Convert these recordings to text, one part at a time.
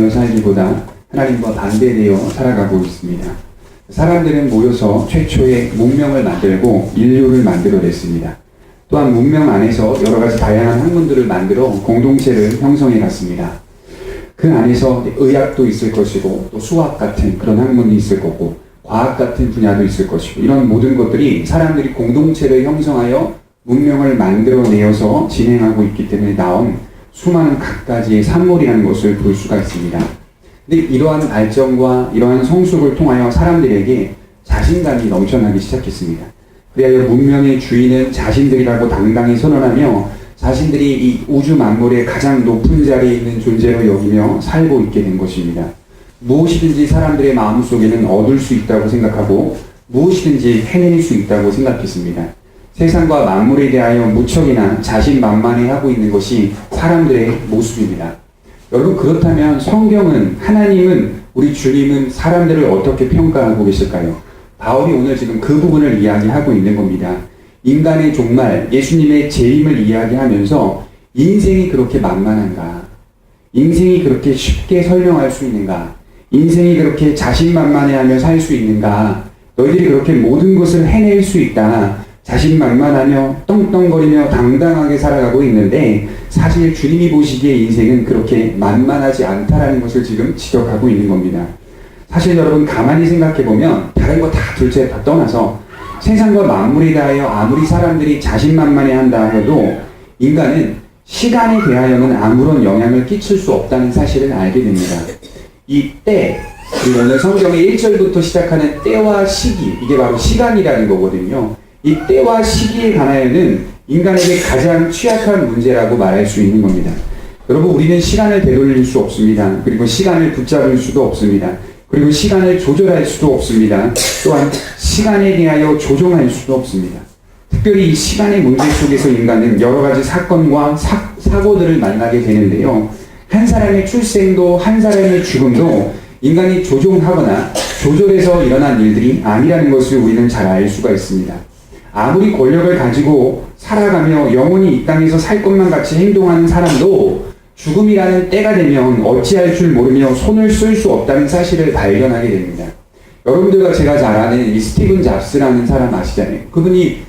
동행하며 살기보다 하나님과 반대되어 살아가고 있습니다. 사람들은 모여서 최초의 문명을 만들고 인류를 만들어냈습니다. 또한 문명 안에서 여러 가지 다양한 학문들을 만들어 공동체를 형성해 갔습니다. 그 안에서 의학도 있을 것이고 또 수학 같은 그런 학문이 있을 거고 과학 같은 분야도 있을 것이고 이런 모든 것들이 사람들이 공동체를 형성하여 문명을 만들어내어서 진행하고 있기 때문에 나온 수많은 갖가지의 산물이라는 것을 볼 수가 있습니다. 근데 이러한 발전과 이러한 성숙을 통하여 사람들에게 자신감이 넘쳐나기 시작했습니다. 그리하여 문명의 주인은 자신들이라고 당당히 선언하며 자신들이 이 우주 만물의 가장 높은 자리에 있는 존재로 여기며 살고 있게 된 것입니다. 무엇이든지 사람들의 마음속에는 얻을 수 있다고 생각하고 무엇이든지 해낼 수 있다고 생각했습니다. 세상과 만물에 대하여 무척이나 자신만만해하고 있는 것이 사람들의 모습입니다. 여러분, 그렇다면 성경은, 하나님은, 우리 주님은 사람들을 어떻게 평가하고 계실까요? 바울이 오늘 지금 그 부분을 이야기하고 있는 겁니다. 인간의 종말, 예수님의 재림을 이야기하면서 인생이 그렇게 만만한가? 인생이 그렇게 쉽게 설명할 수 있는가? 인생이 그렇게 자신만만해하며 살 수 있는가? 너희들이 그렇게 모든 것을 해낼 수 있다. 자신만만하며 떵떵거리며 당당하게 살아가고 있는데 사실 주님이 보시기에 인생은 그렇게 만만하지 않다라는 것을 지금 지적하고 있는 겁니다. 사실 여러분 가만히 생각해보면 다른 거 다 둘째 다 떠나서 세상과 만물에 대하여 아무리 사람들이 자신만만해 한다 해도 인간은 시간에 대하여는 아무런 영향을 끼칠 수 없다는 사실을 알게 됩니다. 이 때, 그리고 오늘 성경의 1절부터 시작하는 때와 시기, 이게 바로 시간이라는 거거든요. 이 때와 시기에 관하여는 인간에게 가장 취약한 문제라고 말할 수 있는 겁니다. 여러분, 우리는 시간을 되돌릴 수 없습니다. 그리고 시간을 붙잡을 수도 없습니다. 그리고 시간을 조절할 수도 없습니다. 또한 시간에 대하여 조종할 수도 없습니다. 특별히 이 시간의 문제 속에서 인간은 여러 가지 사건과 사고들을 만나게 되는데요. 한 사람의 출생도 한 사람의 죽음도 인간이 조종하거나 조절해서 일어난 일들이 아니라는 것을 우리는 잘 알 수가 있습니다. 아무리 권력을 가지고 살아가며 영원히 이 땅에서 살 것만 같이 행동하는 사람도 죽음이라는 때가 되면 어찌할 줄 모르며 손을 쓸 수 없다는 사실을 발견하게 됩니다. 여러분들과 제가 잘 아는 이 스티븐 잡스라는 사람 아시잖아요. 그분이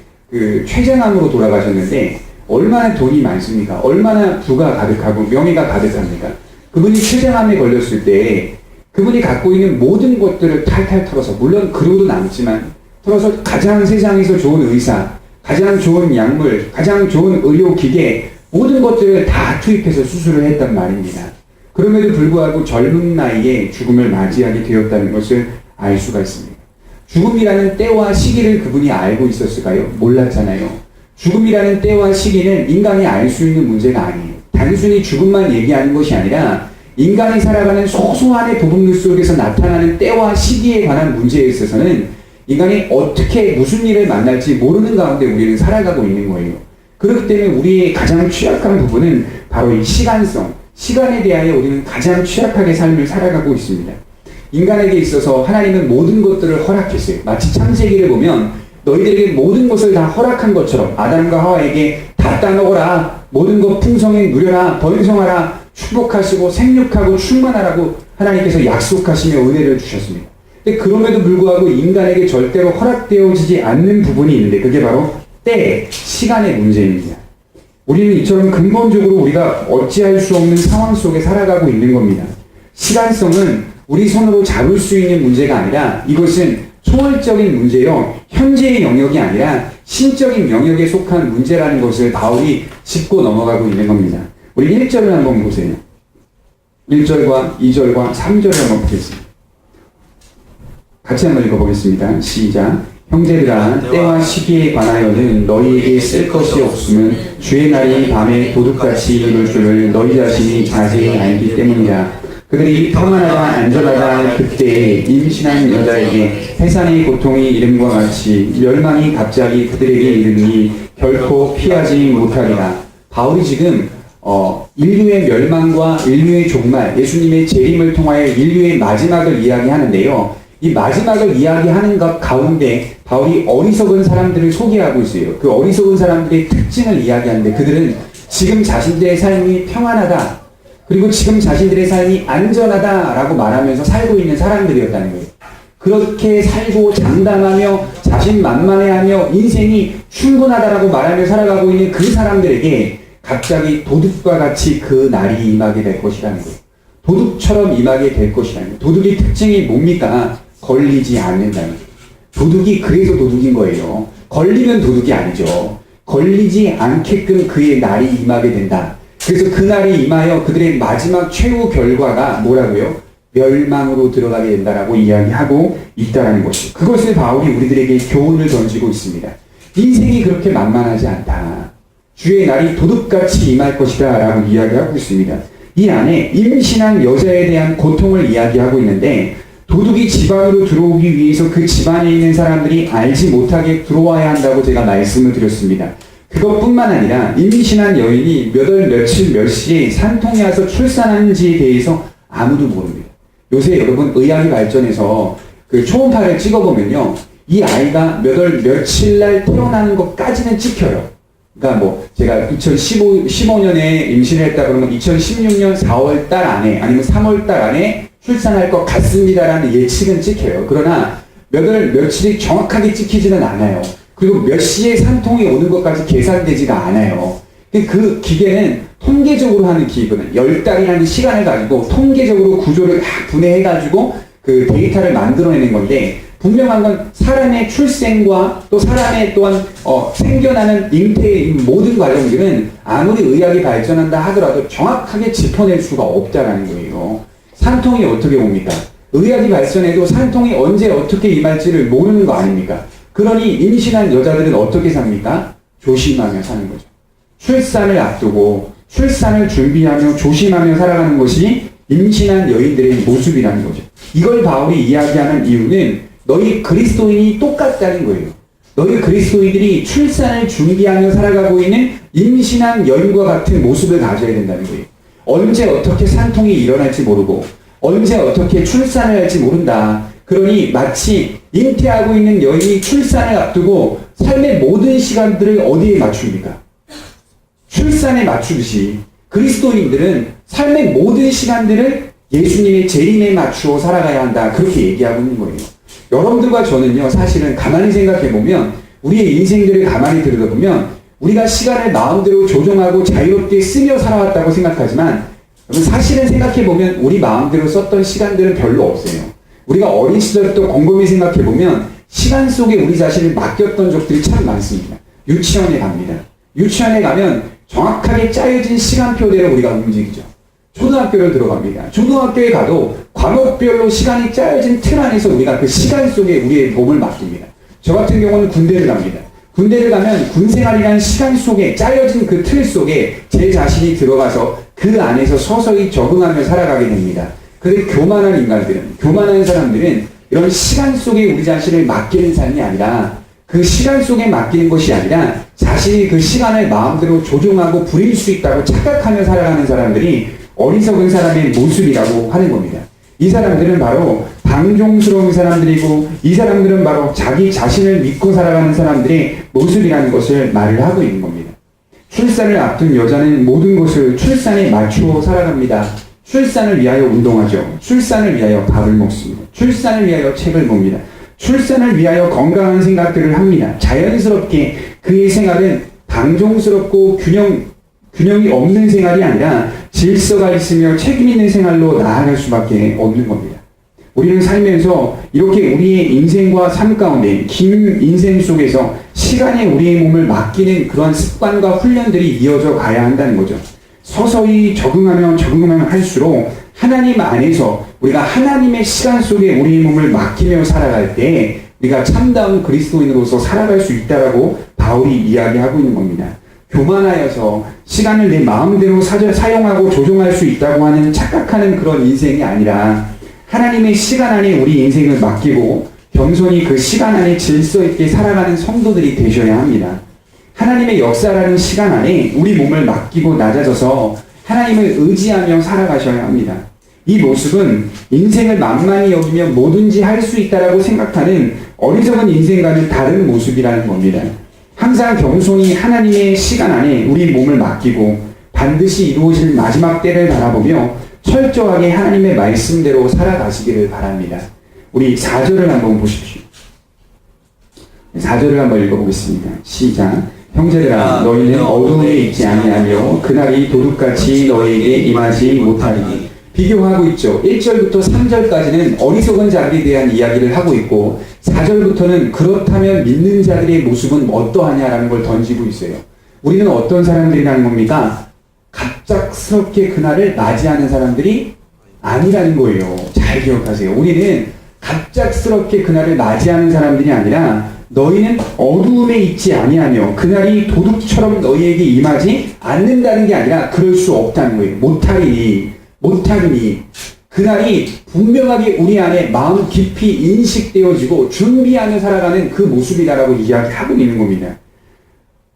췌장암으로 돌아가셨는데 얼마나 돈이 많습니까? 얼마나 부가 가득하고 명예가 가득합니까? 그분이 췌장암에 걸렸을 때 그분이 갖고 있는 모든 것들을 탈탈 털어서, 물론 그로도 남지만 털어서 가장 세상에서 좋은 의사, 가장 좋은 약물, 가장 좋은 의료기계, 모든 것들을 다 투입해서 수술을 했단 말입니다. 그럼에도 불구하고 젊은 나이에 죽음을 맞이하게 되었다는 것을 알 수가 있습니다. 죽음이라는 때와 시기를 그분이 알고 있었을까요? 몰랐잖아요. 죽음이라는 때와 시기는 인간이 알 수 있는 문제가 아니에요. 단순히 죽음만 얘기하는 것이 아니라 인간이 살아가는 소소한 부분들 속에서 나타나는 때와 시기에 관한 문제에 있어서는 인간이 어떻게 무슨 일을 만날지 모르는 가운데 우리는 살아가고 있는 거예요. 그렇기 때문에 우리의 가장 취약한 부분은 바로 이 시간성, 시간에 대하여 우리는 가장 취약하게 삶을 살아가고 있습니다. 인간에게 있어서 하나님은 모든 것들을 허락했어요. 마치 창세기를 보면 너희들에게 모든 것을 다 허락한 것처럼 아담과 하와에게 다 따먹어라, 모든 것 풍성히 누려라, 번성하라, 축복하시고 생육하고 충만하라고 하나님께서 약속하시며 은혜를 주셨습니다. 근데 그럼에도 불구하고 인간에게 절대로 허락되어지지 않는 부분이 있는데 그게 바로 때, 시간의 문제입니다. 우리는 이처럼 근본적으로 우리가 어찌할 수 없는 상황 속에 살아가고 있는 겁니다. 시간성은 우리 손으로 잡을 수 있는 문제가 아니라 이것은 초월적인 문제요, 현재의 영역이 아니라 신적인 영역에 속한 문제라는 것을 바울이 짚고 넘어가고 있는 겁니다. 우리 1절을 한번 보세요. 1절과 2절과 3절을 한번 보겠습니다. 같이 한번 읽어보겠습니다. 시작. 형제들아, 때와 시기에 관하여는 너희에게 쓸 것이 없으면 주의 날이 밤에 도둑같이 이를 줄을 너희 자신이 자세히 알기 때문이라. 그들이 평안하다 안전하다 그때에 임신한 여자에게 해산의 고통이 이름과 같이 멸망이 갑자기 그들에게 이르니 결코 피하지 못하리라. 바울이 지금 인류의 멸망과 인류의 종말, 예수님의 재림을 통하여 인류의 마지막을 이야기하는데요. 이 마지막을 이야기하는 것 가운데 바울이 어리석은 사람들을 소개하고 있어요. 그 어리석은 사람들의 특징을 이야기하는데 그들은 지금 자신들의 삶이 평안하다, 그리고 지금 자신들의 삶이 안전하다라고 말하면서 살고 있는 사람들이었다는 거예요. 그렇게 살고 장담하며 자신만만해하며 인생이 충분하다라고 말하며 살아가고 있는 그 사람들에게 갑자기 도둑과 같이 그 날이 임하게 될 것이라는 거예요. 도둑처럼 임하게 될 것이라는 거예요. 도둑의 특징이 뭡니까? 걸리지 않는다는 거예요. 도둑이 그래서 도둑인 거예요. 걸리면 도둑이 아니죠. 걸리지 않게끔 그의 날이 임하게 된다. 그래서 그 날이 임하여 그들의 마지막 최후 결과가 뭐라고요? 멸망으로 들어가게 된다라고 이야기하고 있다는 것이. 그것을 바울이 우리들에게 교훈을 던지고 있습니다. 인생이 그렇게 만만하지 않다. 주의 날이 도둑같이 임할 것이다 라고 이야기하고 있습니다. 이 안에 임신한 여자에 대한 고통을 이야기하고 있는데 도둑이 집안으로 들어오기 위해서 그 집안에 있는 사람들이 알지 못하게 들어와야 한다고 제가 말씀을 드렸습니다. 그것뿐만 아니라 임신한 여인이 몇 월 며칠 몇 시에 산통이 와서 출산하는지에 대해서 아무도 모릅니다. 요새 여러분 의학이 발전해서 그 초음파를 찍어보면요, 이 아이가 몇 월 며칠 날 태어나는 것까지는 찍혀요. 그러니까 뭐 제가 2015년에 임신을 했다 그러면 2016년 4월 달 안에 아니면 3월 달 안에 출산할 것 같습니다라는 예측은 찍혀요. 그러나 몇 월 며칠이 정확하게 찍히지는 않아요. 그리고 몇 시에 산통이 오는 것까지 계산되지가 않아요. 그 기계는 통계적으로 하는 기계거든요. 10달이라는 시간을 가지고 통계적으로 구조를 다 분해해가지고 그 데이터를 만들어내는 건데, 분명한 건 사람의 출생과 또 사람의 또한 생겨나는 잉태의 모든 과정들은 아무리 의학이 발전한다 하더라도 정확하게 짚어낼 수가 없다라는 거예요. 산통이 어떻게 옵니까? 의학이 발전해도 산통이 언제 어떻게 임할지를 모르는 거 아닙니까? 그러니 임신한 여자들은 어떻게 삽니까? 조심하며 사는 거죠. 출산을 앞두고 출산을 준비하며 조심하며 살아가는 것이 임신한 여인들의 모습이라는 거죠. 이걸 바울이 이야기하는 이유는 너희 그리스도인이 똑같다는 거예요. 너희 그리스도인들이 출산을 준비하며 살아가고 있는 임신한 여인과 같은 모습을 가져야 된다는 거예요. 언제 어떻게 산통이 일어날지 모르고 언제 어떻게 출산을 할지 모른다. 그러니 마치 잉태하고 있는 여인이 출산을 앞두고 삶의 모든 시간들을 어디에 맞춥니까? 출산에 맞추듯이 그리스도인들은 삶의 모든 시간들을 예수님의 재림에 맞추어 살아가야 한다. 그렇게 얘기하고 있는 거예요. 여러분들과 저는요, 사실은 가만히 생각해보면, 우리의 인생들을 가만히 들여다보면 우리가 시간을 마음대로 조정하고 자유롭게 쓰며 살아왔다고 생각하지만, 사실은 생각해보면 우리 마음대로 썼던 시간들은 별로 없어요. 우리가 어린 시절부터 곰곰이 생각해보면 시간 속에 우리 자신을 맡겼던 적들이 참 많습니다. 유치원에 갑니다. 유치원에 가면 정확하게 짜여진 시간표대로 우리가 움직이죠. 초등학교를 들어갑니다. 초등학교에 가도 과목별로 시간이 짜여진 틀 안에서 우리가 그 시간 속에 우리의 몸을 맡깁니다. 저 같은 경우는 군대를 갑니다. 군대를 가면 군생활이라는 시간 속에 짜여진 그 틀 속에 제 자신이 들어가서 그 안에서 서서히 적응하며 살아가게 됩니다. 그런데 교만한 인간들은, 교만한 사람들은 이런 시간 속에 우리 자신을 맡기는 삶이 아니라, 그 시간 속에 맡기는 것이 아니라 자신이 그 시간을 마음대로 조종하고 부릴 수 있다고 착각하며 살아가는 사람들이 어리석은 사람의 모습이라고 하는 겁니다. 이 사람들은 바로 방종스러운 사람들이고, 이 사람들은 바로 자기 자신을 믿고 살아가는 사람들의 모습이라는 것을 말을 하고 있는 겁니다. 출산을 앞둔 여자는 모든 것을 출산에 맞추어 살아갑니다. 출산을 위하여 운동하죠. 출산을 위하여 밥을 먹습니다. 출산을 위하여 책을 봅니다. 출산을 위하여 건강한 생각들을 합니다. 자연스럽게 그의 생활은 방종스럽고 균형이 없는 생활이 아니라 질서가 있으며 책임 있는 생활로 나아갈 수밖에 없는 겁니다. 우리는 살면서 이렇게 우리의 인생과 삶 가운데 긴 인생 속에서 시간에 우리의 몸을 맡기는 그러한 습관과 훈련들이 이어져 가야 한다는 거죠. 서서히 적응하면 할수록 하나님 안에서 우리가 하나님의 시간 속에 우리의 몸을 맡기며 살아갈 때 우리가 참다운 그리스도인으로서 살아갈 수 있다라고 바울이 이야기하고 있는 겁니다. 교만하여서 시간을 내 마음대로 사용하고 조종할 수 있다고 하는 착각하는 그런 인생이 아니라, 하나님의 시간 안에 우리 인생을 맡기고 겸손히 그 시간 안에 질서 있게 살아가는 성도들이 되셔야 합니다. 하나님의 역사라는 시간 안에 우리 몸을 맡기고 낮아져서 하나님을 의지하며 살아가셔야 합니다. 이 모습은 인생을 만만히 여기며 뭐든지 할 수 있다라고 생각하는 어리석은 인생과는 다른 모습이라는 겁니다. 항상 겸손히 하나님의 시간 안에 우리 몸을 맡기고 반드시 이루어질 마지막 때를 바라보며 철저하게 하나님의 말씀대로 살아가시기를 바랍니다. 우리 4절을 한번 보십시오. 4절을 한번 읽어보겠습니다. 시작. 형제들아 너희는 어두움에 있지 아니하며 그날이 도둑같이 너희에게 임하지 못하리니. 비교하고 있죠. 1절부터 3절까지는 어리석은 자들에 대한 이야기를 하고 있고 4절부터는 그렇다면 믿는 자들의 모습은 어떠하냐라는 걸 던지고 있어요. 우리는 어떤 사람들이라는 겁니까? 갑작스럽게 그날을 맞이하는 사람들이 아니라는 거예요. 잘 기억하세요. 우리는 갑작스럽게 그날을 맞이하는 사람들이 아니라 너희는 어두움에 있지 아니하며 그날이 도둑처럼 너희에게 임하지 않는다는 게 아니라 그럴 수 없다는 거예요. 못하리니 그날이 분명하게 우리 안에 마음 깊이 인식되어지고 준비하며 살아가는 그 모습이다라고 이야기하고 있는 겁니다.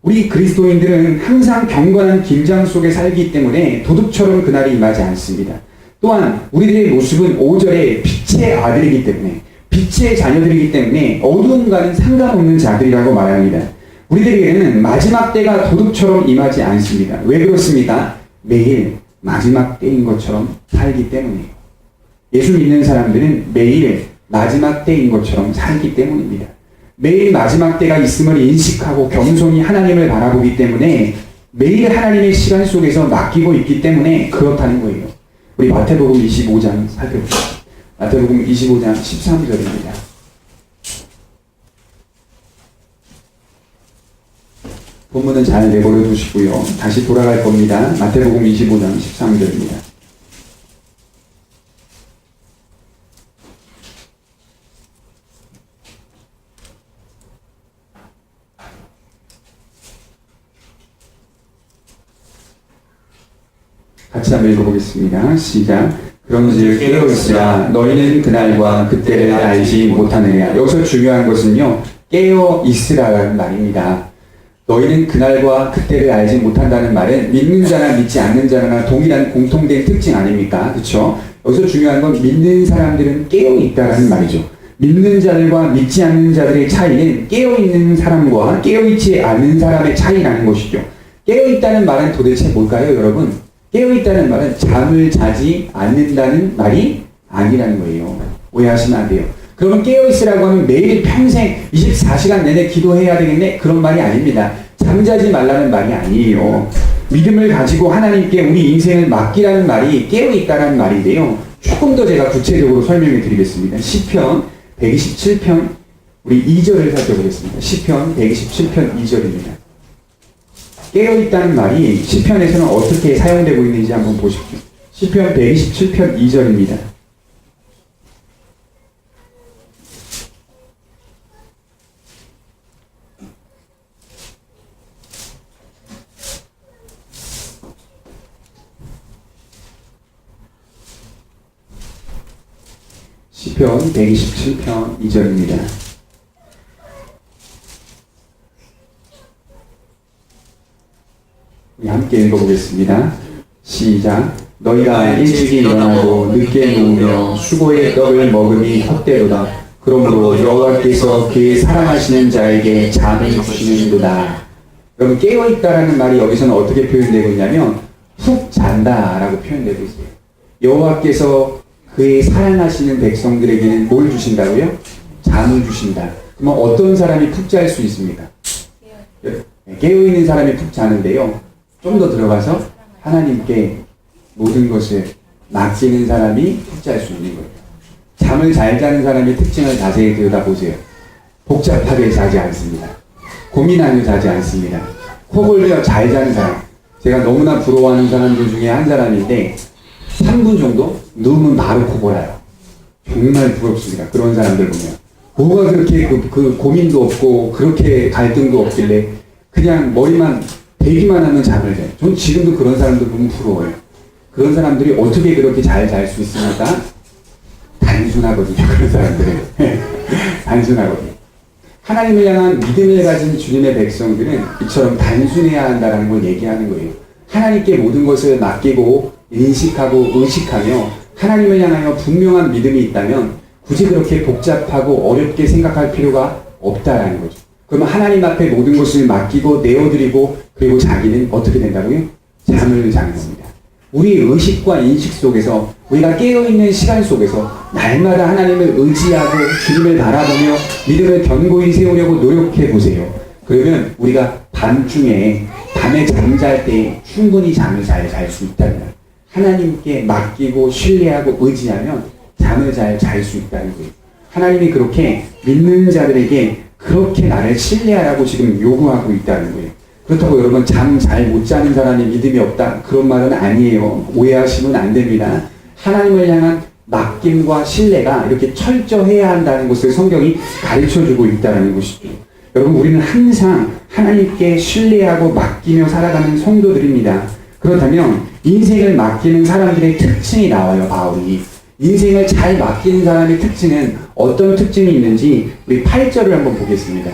우리 그리스도인들은 항상 경건한 긴장 속에 살기 때문에 도둑처럼 그날이 임하지 않습니다. 또한 우리들의 모습은 5절에 빛의 아들이기 때문에 빛의 자녀들이기 때문에 어두움과는 상관없는 자들이라고 말합니다. 우리들에게는 마지막 때가 도둑처럼 임하지 않습니다. 왜 그렇습니까? 매일 마지막 때인 것처럼 살기 때문이에요. 예수 믿는 사람들은 매일 마지막 때인 것처럼 살기 때문입니다. 매일 마지막 때가 있음을 인식하고 겸손히 하나님을 바라보기 때문에 매일 하나님의 시간 속에서 맡기고 있기 때문에 그렇다는 거예요. 우리 마태복음 25장 살펴보시죠. 마태복음 25장 13절입니다. 본문은 잘 내버려 두시고요. 다시 돌아갈 겁니다. 마태복음 25장 13절입니다. 같이 한번 읽어보겠습니다. 시작. 그런즉 깨어있으라. 너희는 그날과 그때를 알지 못하느냐. 여기서 중요한 것은요, 깨어있으라라는 말입니다. 너희는 그날과 그때를 알지 못한다는 말은 믿는 자나 믿지 않는 자나 동일한 공통된 특징 아닙니까? 그렇죠? 여기서 중요한 건 믿는 사람들은 깨어있다라는 말이죠. 믿는 자들과 믿지 않는 자들의 차이는 깨어있는 사람과 깨어있지 않는 사람의 차이라는 것이죠. 깨어있다는 말은 도대체 뭘까요, 여러분? 깨어있다는 말은 잠을 자지 않는다는 말이 아니라는 거예요. 오해하시면 안 돼요. 그러면 깨어있으라고 하면 매일 평생 24시간 내내 기도해야 되겠네? 그런 말이 아닙니다. 잠자지 말라는 말이 아니에요. 믿음을 가지고 하나님께 우리 인생을 맡기라는 말이 깨어있다라는 말인데요. 조금 더 제가 구체적으로 설명해 드리겠습니다. 시편 127편 우리 2절을 살펴보겠습니다. 시편 127편 2절입니다. 깨어있다는 말이 시편에서는 어떻게 사용되고 있는지 한번 보십시오. 시편 127편 2절입니다. 시편 127편 2절입니다. 함께 읽어보겠습니다. 시작. 너희가 일찍이 일어나고 늦게 누우며 수고의 떡을 먹으니 헛되도다. 그러므로 여호와께서 그의 사랑하시는 자에게 잠을 주시는도다. 여러분, 깨어있다라는 말이 여기서는 어떻게 표현되고 있냐면 푹 잔다라고 표현되고 있어요. 여호와께서 그의 사랑하시는 백성들에게는 뭘 주신다고요? 잠을 주신다. 그러면 어떤 사람이 푹 잘 수 있습니까? 깨어있는 사람이 푹 자는데요. 좀 더 들어가서 하나님께 모든 것을 맡기는 사람이 푹 잘 수 있는 거예요. 잠을 잘 자는 사람의 특징을 자세히 들여다보세요. 복잡하게 자지 않습니다. 고민하며 자지 않습니다. 코 골며 잘 자는 사람. 제가 너무나 부러워하는 사람들 중에 한 사람인데 3분 정도 누우면 바로 코 골아요. 정말 부럽습니다. 그런 사람들 보면. 뭐가 그렇게 그 고민도 없고 그렇게 갈등도 없길래 그냥 머리만 대기만 하면 잠을 자요. 전 지금도 그런 사람들 보면 부러워요. 그런 사람들이 어떻게 그렇게 잘 잘 수 있습니까? 단순하거든요. 그런 사람들은. 단순하거든요. 하나님을 향한 믿음을 가진 주님의 백성들은 이처럼 단순해야 한다는 걸 얘기하는 거예요. 하나님께 모든 것을 맡기고 인식하고 의식하며 하나님을 향하여 분명한 믿음이 있다면 굳이 그렇게 복잡하고 어렵게 생각할 필요가 없다라는 거죠. 그러면 하나님 앞에 모든 것을 맡기고 내어드리고 그리고 자기는 어떻게 된다고요? 잠을 자는 겁니다. 우리 의식과 인식 속에서 우리가 깨어있는 시간 속에서 날마다 하나님을 의지하고 주님을 바라보며 믿음을 견고히 세우려고 노력해 보세요. 그러면 우리가 밤중에 밤에 잠잘 때 충분히 잠을 잘 잘 수 있다는 거예요. 하나님께 맡기고 신뢰하고 의지하면 잠을 잘 잘 수 있다는 거예요. 하나님이 그렇게 믿는 자들에게 그렇게 나를 신뢰하라고 지금 요구하고 있다는 거예요. 그렇다고 여러분 잠 잘 못 자는 사람이 믿음이 없다 그런 말은 아니에요. 오해하시면 안 됩니다. 하나님을 향한 맡김과 신뢰가 이렇게 철저해야 한다는 것을 성경이 가르쳐주고 있다는 것이죠. 여러분 우리는 항상 하나님께 신뢰하고 맡기며 살아가는 성도들입니다. 그렇다면 인생을 맡기는 사람들의 특징이 나와요. 바울이 인생을 잘 맡기는 사람의 특징은 어떤 특징이 있는지 우리 8절을 한번 보겠습니다.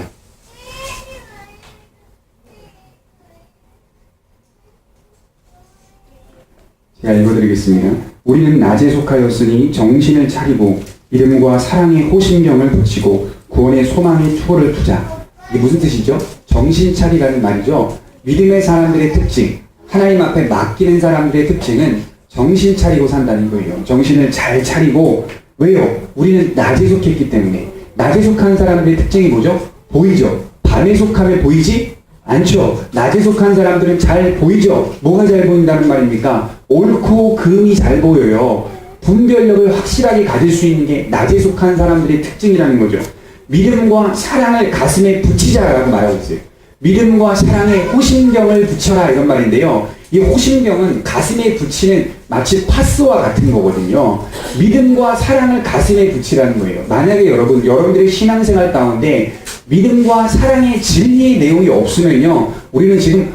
제가 읽어드리겠습니다. 우리는 낮에 속하였으니 정신을 차리고 믿음과 사랑의 호심경을 붙이고 구원의 소망의 투구를 두자. 이게 무슨 뜻이죠? 정신 차리라는 말이죠. 믿음의 사람들의 특징, 하나님 앞에 맡기는 사람들의 특징은 정신 차리고 산다는 거예요. 정신을 잘 차리고, 왜요? 우리는 낮에 속했기 때문에. 낮에 속한 사람들의 특징이 뭐죠? 보이죠? 밤에 속하면 보이지 않죠? 낮에 속한 사람들은 잘 보이죠? 뭐가 잘 보인다는 말입니까? 옳고 그름이 잘 보여요. 분별력을 확실하게 가질 수 있는 게 낮에 속한 사람들의 특징이라는 거죠. 믿음과 사랑을 가슴에 붙이자라고 말하고 있어요. 믿음과 사랑에 호심경을 붙여라 이런 말인데요. 이 호심경은 가슴에 붙이는 마치 파스와 같은 거거든요. 믿음과 사랑을 가슴에 붙이라는 거예요. 만약에 여러분들의 신앙생활 가운데 믿음과 사랑의 진리의 내용이 없으면요, 우리는 지금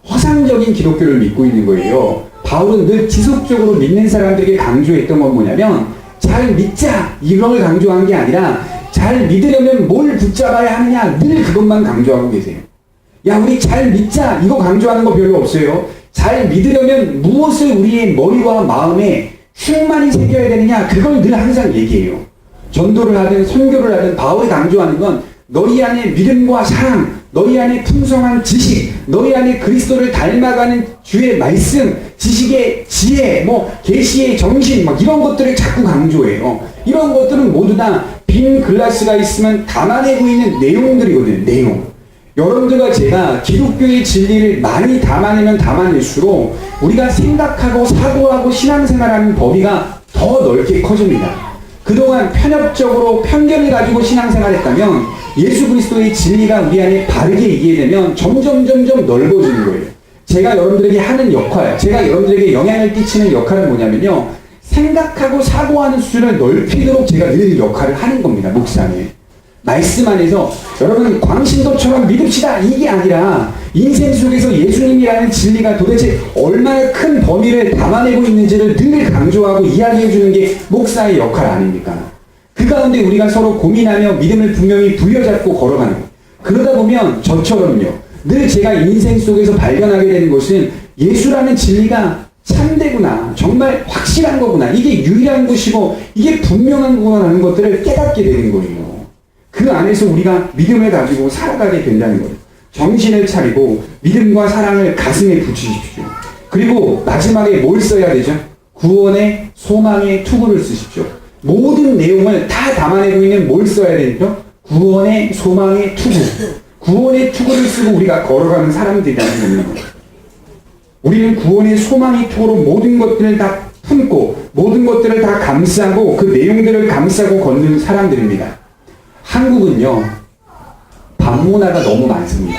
허상적인 기독교를 믿고 있는 거예요. 바울은 늘 지속적으로 믿는 사람들에게 강조했던 건 뭐냐면 잘 믿자 이런 걸 강조한 게 아니라 잘 믿으려면 뭘 붙잡아야 하느냐 늘 그것만 강조하고 계세요. 야 우리 잘 믿자 이거 강조하는 거 별로 없어요. 잘 믿으려면 무엇을 우리의 머리와 마음에 충만히 새겨야 되느냐 그걸 늘 항상 얘기해요. 전도를 하든 선교를 하든 바울이 강조하는 건 너희 안에 믿음과 사랑, 너희 안에 풍성한 지식, 너희 안에 그리스도를 닮아가는 주의 말씀, 지식의 지혜, 계시의 정신 이런 것들을 자꾸 강조해요. 이런 것들은 모두 다 빈 글라스가 있으면 담아내고 있는 내용들이거든요. 내용. 여러분들과 제가 기독교의 진리를 많이 담아내면 담아낼수록 우리가 생각하고 사고하고 신앙생활하는 범위가 더 넓게 커집니다. 그동안 편협적으로 편견을 가지고 신앙생활했다면 예수 그리스도의 진리가 우리 안에 바르게 이해되면 점점 넓어지는 거예요. 제가 여러분들에게 하는 역할, 제가 여러분들에게 영향을 끼치는 역할은 뭐냐면요. 생각하고 사고하는 수준을 넓히도록 제가 늘 역할을 하는 겁니다. 목사님. 말씀 안에서 여러분 광신도처럼 믿읍시다 이게 아니라 인생 속에서 예수님이라는 진리가 도대체 얼마나 큰 범위를 담아내고 있는지를 늘 강조하고 이야기해 주는 게 목사의 역할 아닙니까? 그 가운데 우리가 서로 고민하며 믿음을 분명히 부여잡고 걸어가는 거예요. 그러다 보면 저처럼요. 늘 제가 인생 속에서 발견하게 되는 것은 예수라는 진리가 참되구나. 정말 확실한 거구나. 이게 유일한 것이고 이게 분명한 거구나 하는 것들을 깨닫게 되는 거예요. 그 안에서 우리가 믿음을 가지고 살아가게 된다는 거예요. 정신을 차리고 믿음과 사랑을 가슴에 붙이십시오. 그리고 마지막에 뭘 써야 되죠? 구원의 소망의 투구를 쓰십시오. 모든 내용을 다 담아내고 있는 뭘 써야 되죠? 구원의 소망의 투구. 구원의 투구를 쓰고 우리가 걸어가는 사람들이라는 겁니다. 우리는 구원의 소망의 투구로 모든 것들을 다 품고 모든 것들을 다 감싸고 그 내용들을 감싸고 걷는 사람들입니다. 한국은요, 반문화가 너무 많습니다.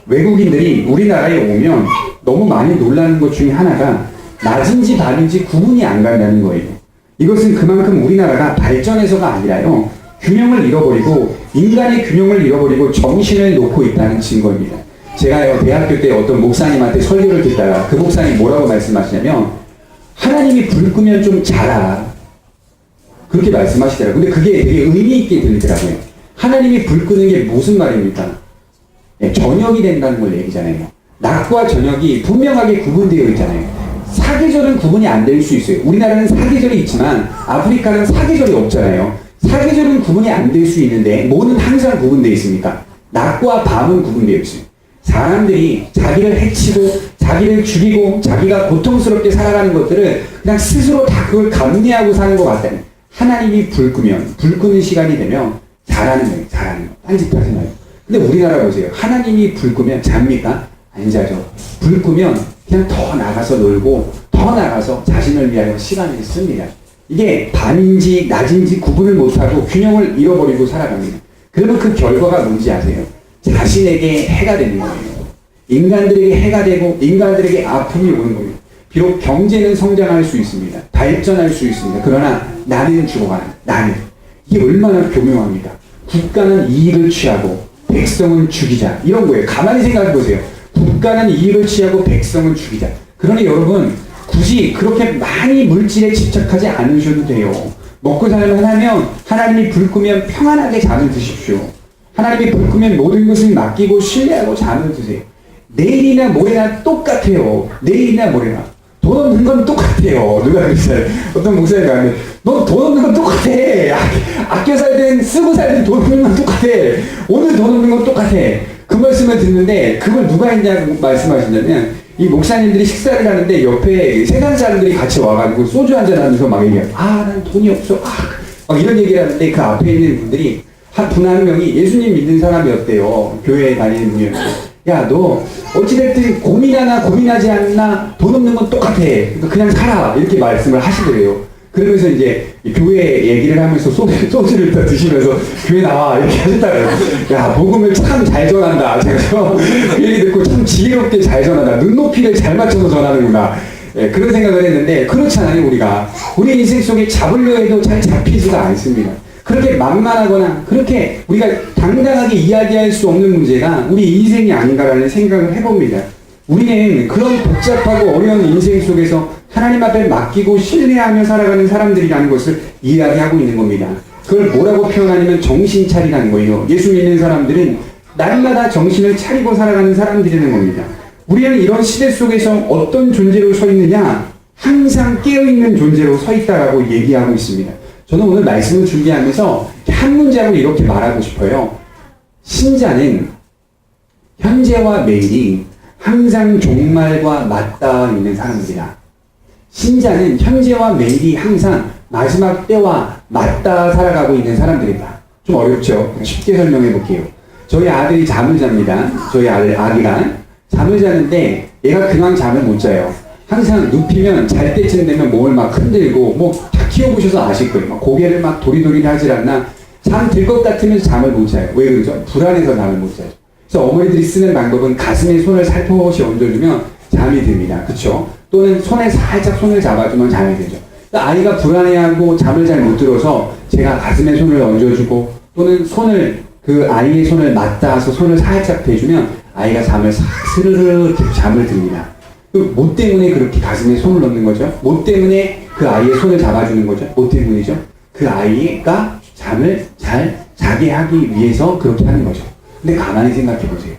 외국인들이 우리나라에 오면 너무 많이 놀라는 것 중에 하나가 낮인지 밤인지 구분이 안 간다는 거예요. 이것은 그만큼 우리나라가 발전해서가 아니라요, 균형을 잃어버리고 인간의 균형을 잃어버리고 정신을 놓고 있다는 증거입니다. 제가 대학교 때 어떤 목사님한테 설교를 듣다가 그 목사님이 뭐라고 말씀하시냐면 하나님이 불 끄면 좀 자라 그렇게 말씀하시더라고요. 근데 그게 되게 의미 있게 들리더라고요. 하나님이 불 끄는 게 무슨 말입니까? 저녁이 된다는 걸 얘기잖아요. 낮과 저녁이 분명하게 구분되어 있잖아요. 사계절은 구분이 안 될 수 있어요. 우리나라는 사계절이 있지만 아프리카는 사계절이 없잖아요. 사계절은 구분이 안 될 수 있는데 뭐는 항상 구분되어 있습니까? 낮과 밤은 구분되어 있어요. 사람들이 자기를 해치고 자기를 죽이고 자기가 고통스럽게 살아가는 것들을 그냥 스스로 다 그걸 감내하고 사는 것 같다니. 하나님이 불 끄는 시간이 되면 잘하는 거예요. 잘하는 거. 딴짓하지 말고. 근데 우리나라 보세요. 하나님이 불 끄면 잡니까? 안 자죠. 불 끄면 그냥 더 나가서 놀고 더 나가서 자신을 위하여 시간을 씁니다. 이게 밤인지 낮인지 구분을 못하고 균형을 잃어버리고 살아갑니다. 그러면 그 결과가 뭔지 아세요? 자신에게 해가 되는 거예요. 인간들에게 해가 되고 인간들에게 아픔이 오는 겁니다. 비록 경제는 성장할 수 있습니다. 발전할 수 있습니다. 그러나 나는 죽어가는, 나는. 이게 얼마나 교묘합니까? 국가는 이익을 취하고 백성은 죽이자. 이런 거예요. 가만히 생각해 보세요. 국가는 이익을 취하고 백성은 죽이자. 그러니 여러분, 굳이 그렇게 많이 물질에 집착하지 않으셔도 돼요. 먹고 살만 하면 하나님이 불 끄면 평안하게 잠을 드십시오. 하나님이 불 끄면 모든 것을 맡기고 신뢰하고 잠을 드세요. 내일이나 모레나 똑같아요. 내일이나 모레나. 돈 없는 건 똑같아요. 누가 그랬어요? 어떤 목사님이 가면 너 돈 없는 건 똑같아. 아껴 살든 쓰고 살든 돈 없는 건 똑같아. 오늘 돈 없는 건 똑같아. 그 말씀을 듣는데 그걸 누가 했냐고 말씀하신다면 이 목사님들이 식사를 하는데 옆에 세상 사람들이 같이 와가지고 소주 한잔 하면서 막 얘기해요. 난 돈이 없어. 막 이런 얘기를 하는데 그 앞에 있는 분들이 한 명이 예수님 믿는 사람이었대요. 교회에 다니는 분이었어요. 야, 너 어찌됐든 고민하지 않나? 돈 없는 건 똑같아. 그러니까 그냥 살아. 이렇게 말씀을 하시더래요. 그러면서 이제 교회 얘기를 하면서 소주를 다 드시면서 교회 나와. 이렇게 하셨다고요. 야, 복음을 참 잘 전한다. 제가 그 얘기 듣고 참 지혜롭게 잘 전한다. 눈높이를 잘 맞춰서 전하는구나. 예, 그런 생각을 했는데 그렇잖아요. 우리 인생 속에 잡으려 해도 잘 잡히지가 않습니다. 그렇게 만만하거나 그렇게 우리가 당당하게 이야기할 수 없는 문제가 우리 인생이 아닌가라는 생각을 해봅니다. 우리는 그런 복잡하고 어려운 인생 속에서 하나님 앞에 맡기고 신뢰하며 살아가는 사람들이라는 것을 이야기하고 있는 겁니다. 그걸 뭐라고 표현하냐면 정신 차리라는 거예요. 예수 믿는 사람들은 날마다 정신을 차리고 살아가는 사람들이라는 겁니다. 우리는 이런 시대 속에서 어떤 존재로 서 있느냐? 항상 깨어있는 존재로 서 있다라고 얘기하고 있습니다. 저는 오늘 말씀을 준비하면서 한 문장으로 이렇게 말하고 싶어요. 신자는 현재와 내일이 항상 종말과 맞닿아 있는 사람들이다. 신자는 현재와 내일이 항상 마지막 때와 맞닿아 살아가고 있는 사람들이다. 좀 어렵죠? 쉽게 설명해 볼게요. 저희 아들이 잠을 잡니다. 저희 아기가 잠을 자는데 얘가 그냥 잠을 못 자요. 항상 눕히면 잘 때쯤 되면 몸을 막 흔들고 다 키워보셔서 아실 거예요. 막 고개를 막 도리도리 하질 않나. 잠 들 것 같으면 잠을 못 자요. 왜 그러죠? 불안해서 잠을 못 자죠. 그래서 어머니들이 쓰는 방법은 가슴에 손을 살포시 얹어주면 잠이 듭니다. 그쵸? 또는 손에 살짝 손을 잡아주면 잠이 들죠. 그러니까 아이가 불안해하고 잠을 잘 못 들어서 제가 가슴에 손을 얹어주고 또는 그 아이의 손을 맞닿아서 손을 살짝 대주면 아이가 잠을 싹 스르르 이렇게 잠을 듭니다. 뭐 때문에 그렇게 가슴에 손을 넣는 거죠? 뭐 때문에 그 아이의 손을 잡아주는 거죠? 뭐 때문이죠? 그 아이가 잠을 잘 자게 하기 위해서 그렇게 하는 거죠. 근데 가만히 생각해 보세요.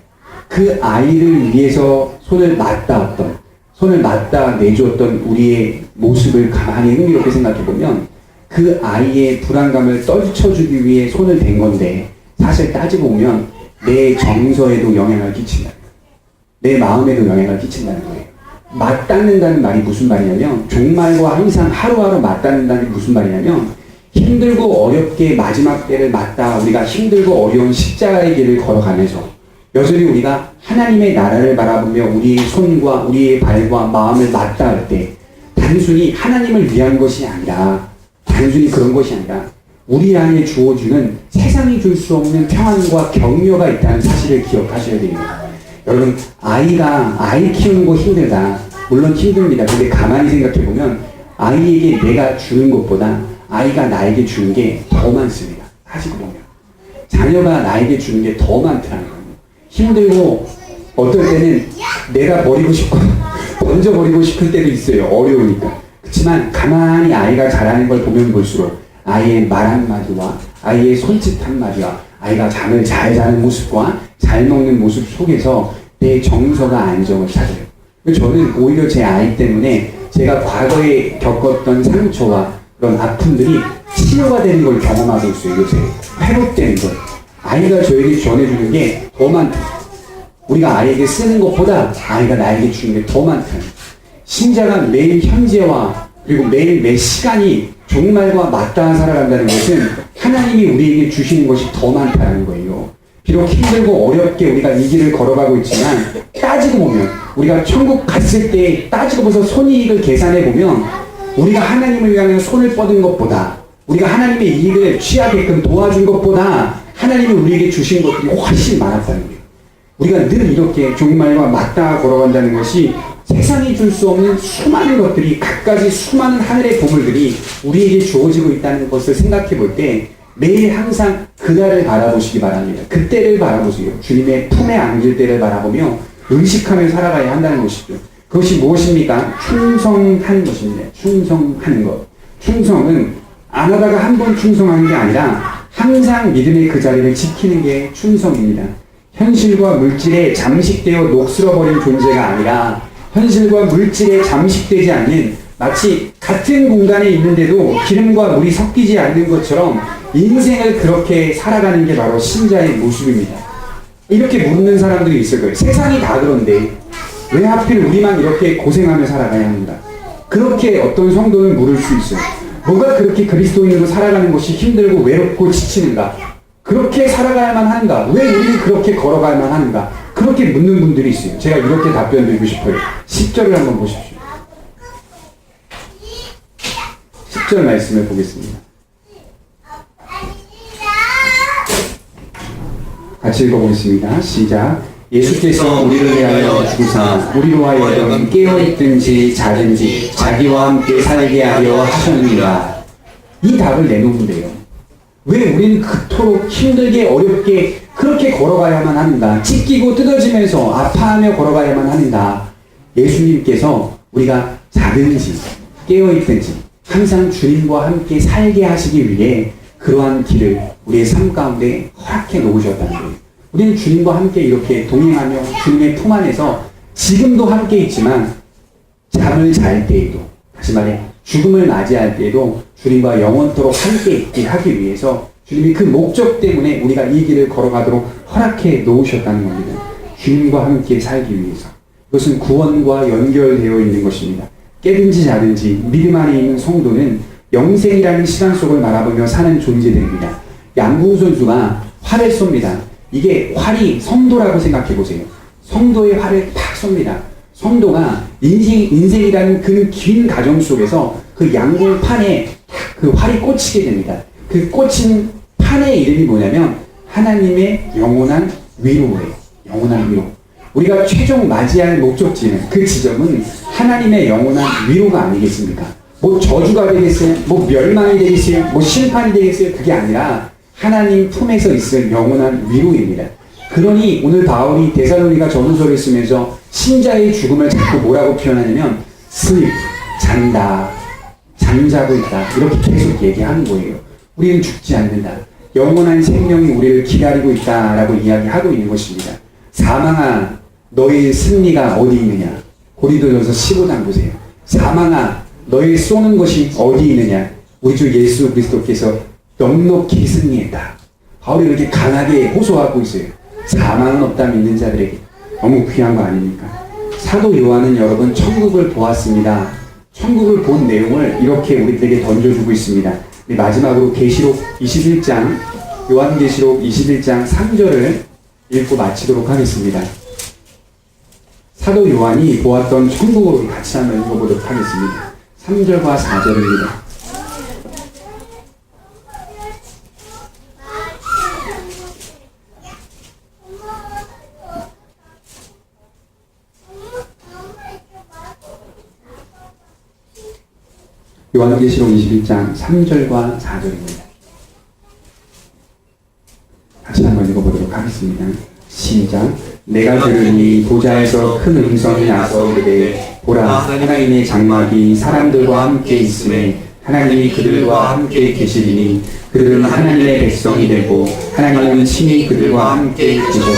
그 아이를 위해서 손을 맞닿아 내줬던 우리의 모습을 가만히 흥미롭게 생각해 보면 그 아이의 불안감을 떨쳐주기 위해 손을 댄 건데 사실 따지고 보면 내 정서에도 영향을 끼친다. 내 마음에도 영향을 끼친다는 거예요. 맞닿는다는 말이 무슨 말이냐면 종말과 항상 하루하루 맞닿는다는 게 무슨 말이냐면 힘들고 어렵게 마지막 때를 맞닿아 우리가 힘들고 어려운 십자가의 길을 걸어가면서 여전히 우리가 하나님의 나라를 바라보며 우리의 손과 우리의 발과 마음을 맞닿을 때 단순히 하나님을 위한 것이 아니라 단순히 그런 것이 아니라 우리 안에 주어주는 세상이 줄 수 없는 평안과 격려가 있다는 사실을 기억하셔야 됩니다. 여러분, 아이 키우는 거 힘들다. 물론 힘듭니다. 근데 가만히 생각해보면 아이에게 내가 주는 것보다 아이가 나에게 주는 게 더 많습니다. 사실 보면. 자녀가 나에게 주는 게 더 많더라는 거예요. 힘들고 어떨 때는 내가 버리고 싶고 던져버리고 싶을 때도 있어요. 어려우니까. 그렇지만 가만히 아이가 자라는 걸 보면 볼수록 아이의 말 한마디와 아이의 손짓 한마디와 아이가 잠을 잘 자는 모습과 잘 먹는 모습 속에서 내 정서가 안정을 찾아요. 저는 오히려 제 아이 때문에 제가 과거에 겪었던 상처와 그런 아픔들이 치료가 되는 걸 경험하고 있어요. 요새 회복되는 걸. 아이가 저에게 전해주는 게 더 많다. 우리가 아이에게 쓰는 것보다 아이가 나에게 주는 게 더 많다는 거예요. 신자가 매일 현재와 그리고 매일 매 시간이 종말과 맞닿아 살아간다는 것은 하나님이 우리에게 주시는 것이 더 많다는 거예요. 비록 힘들고 어렵게 우리가 이 길을 걸어가고 있지만 따지고 보면 우리가 천국 갔을 때 따지고 보면서 손이익을 계산해 보면 우리가 하나님을 향해 손을 뻗은 것보다 우리가 하나님의 이익을 취하게끔 도와준 것보다 하나님이 우리에게 주신 것들이 훨씬 많았다는 거예요. 우리가 늘 이렇게 종말과 맞닿아 걸어간다는 것이 세상이 줄 수 없는 수많은 것들이 갖가지 수많은 하늘의 보물들이 우리에게 주어지고 있다는 것을 생각해 볼 때 매일 항상 그날을 바라보시기 바랍니다. 그때를 바라보세요. 주님의 품에 안길 때를 바라보며 의식하며 살아가야 한다는 것이죠. 그것이 무엇입니까? 충성하는 것입니다. 충성하는 것. 충성은 안 하다가 한 번 충성하는 게 아니라 항상 믿음의 그 자리를 지키는 게 충성입니다. 현실과 물질에 잠식되어 녹슬어버린 존재가 아니라 현실과 물질에 잠식되지 않는 마치 같은 공간에 있는데도 기름과 물이 섞이지 않는 것처럼 인생을 그렇게 살아가는 게 바로 신자의 모습입니다. 이렇게 묻는 사람들이 있을 거예요. 세상이 다 그런데 왜 하필 우리만 이렇게 고생하며 살아가야 합니다. 그렇게 어떤 성도는 물을 수 있어요. 뭐가 그렇게 그리스도인으로 살아가는 것이 힘들고 외롭고 지치는가? 그렇게 살아가야만 하는가? 왜 우리는 그렇게 걸어가야만 하는가? 그렇게 묻는 분들이 있어요. 제가 이렇게 답변 드리고 싶어요. 10절을 한번 보십시오. 10절 말씀을 보겠습니다. 같이 읽어보겠습니다. 시작. 예수께서 우리를 위하여 죽으사 우리로 하여금 깨어있든지 자든지 자기와 함께 살게 하려 하셨느니라. 이 답을 내놓는데요. 왜 우리는 그토록 힘들게 어렵게 그렇게 걸어가야만 하는가? 찢기고 뜯어지면서 아파하며 걸어가야만 하는가? 예수님께서 우리가 자든지 깨어있든지 항상 주님과 함께 살게 하시기 위해 그러한 길을 우리의 삶 가운데 허락해 놓으셨다는 거예요. 우리는 주님과 함께 이렇게 동행하며 주님의 품 안에서 지금도 함께 있지만 잠을 잘 때에도, 다시 말해 죽음을 맞이할 때에도 주님과 영원토록 함께 있게 하기 위해서 주님이 그 목적 때문에 우리가 이 길을 걸어가도록 허락해 놓으셨다는 겁니다. 주님과 함께 살기 위해서. 이것은 구원과 연결되어 있는 것입니다. 깨든지 자든지 믿음 안에 있는 성도는 영생이라는 시간 속을 바라보며 사는 존재들입니다. 양궁 선수가 활을 쏩니다. 이게 활이 성도라고 생각해 보세요. 성도의 활을 팍 쏩니다. 성도가 인생이라는 그 긴 과정 속에서 그 양궁판에 그 활이 꽂히게 됩니다. 그 꽂힌 판의 이름이 뭐냐면 하나님의 영원한 위로예요. 영원한 위로. 우리가 최종 맞이할 목적지는 그 지점은 하나님의 영원한 위로가 아니겠습니까? 뭐 저주가 되겠어요? 뭐 멸망이 되겠어요? 뭐 심판이 되겠어요? 그게 아니라 하나님 품에서 있을 영원한 위로입니다. 그러니 오늘 바울이 데살로니가 전후서를 쓰면서 신자의 죽음을 자꾸 뭐라고 표현하냐면 sleep, 잔다, 잠자고 있다 이렇게 계속 얘기하는 거예요. 우리는 죽지 않는다. 영원한 생명이 우리를 기다리고 있다라고 이야기하고 있는 것입니다. 사망아 너의 승리가 어디 있느냐. 고린도전서 15장 보세요. 사망아 너의 쏘는 것이 어디 있느냐. 우리 주 예수 그리스도께서 넉넉히 승리했다. 바울이 이렇게 강하게 호소하고 있어요. 사망은 없다 믿는 자들에게. 너무 귀한 거 아닙니까? 사도 요한은 여러분 천국을 보았습니다. 천국을 본 내용을 이렇게 우리들에게 던져주고 있습니다. 마지막으로 계시록 21장 요한계시록 21장 3절을 읽고 마치도록 하겠습니다. 사도 요한이 보았던 천국을 같이 한번 읽어보도록 하겠습니다. 3절과 4절입니다. 요한계시록 21장 3절과 4절입니다. 같이 한번 읽어보도록 하겠습니다. 시작. 내가 들으니 보좌에서 큰 음성이 나서 이르되 보라 하나님의 장막이 사람들과 함께 있으매 하나님이 그들과 함께 계시리니 그들은 하나님의 백성이 되고 하나님은 친히 그들과 함께 계셔서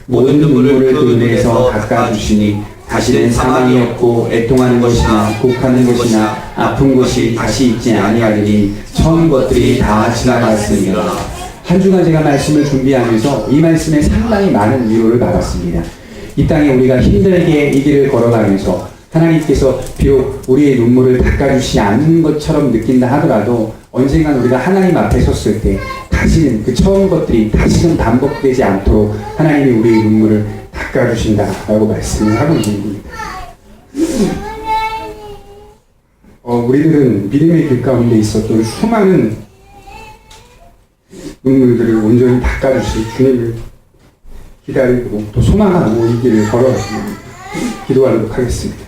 모든 눈물을 그 눈에서 닦아주시니 다시는 사망이 없고 애통하는 것이나 곡하는 것이나 아픈 것이 다시 있지 아니하리니 처음 것들이 다 지나갔으니라. 한 주간 제가 말씀을 준비하면서 이 말씀에 상당히 많은 위로를 받았습니다. 이 땅에 우리가 힘들게 이 길을 걸어가면서 하나님께서 비록 우리의 눈물을 닦아주시지 않는 것처럼 느낀다 하더라도 언젠간 우리가 하나님 앞에 섰을 때 다시는 그 처음 것들이 다시는 반복되지 않도록 하나님이 우리의 눈물을 닦아주신다라고 말씀을 하고 있는 겁니다. 우리들은 믿음의 길 가운데 있었던 수많은 눈물들을 온전히 닦아주실 주님을 기다리고 또 소망하고 이 길을 걸어가십니다. 기도하도록 하겠습니다.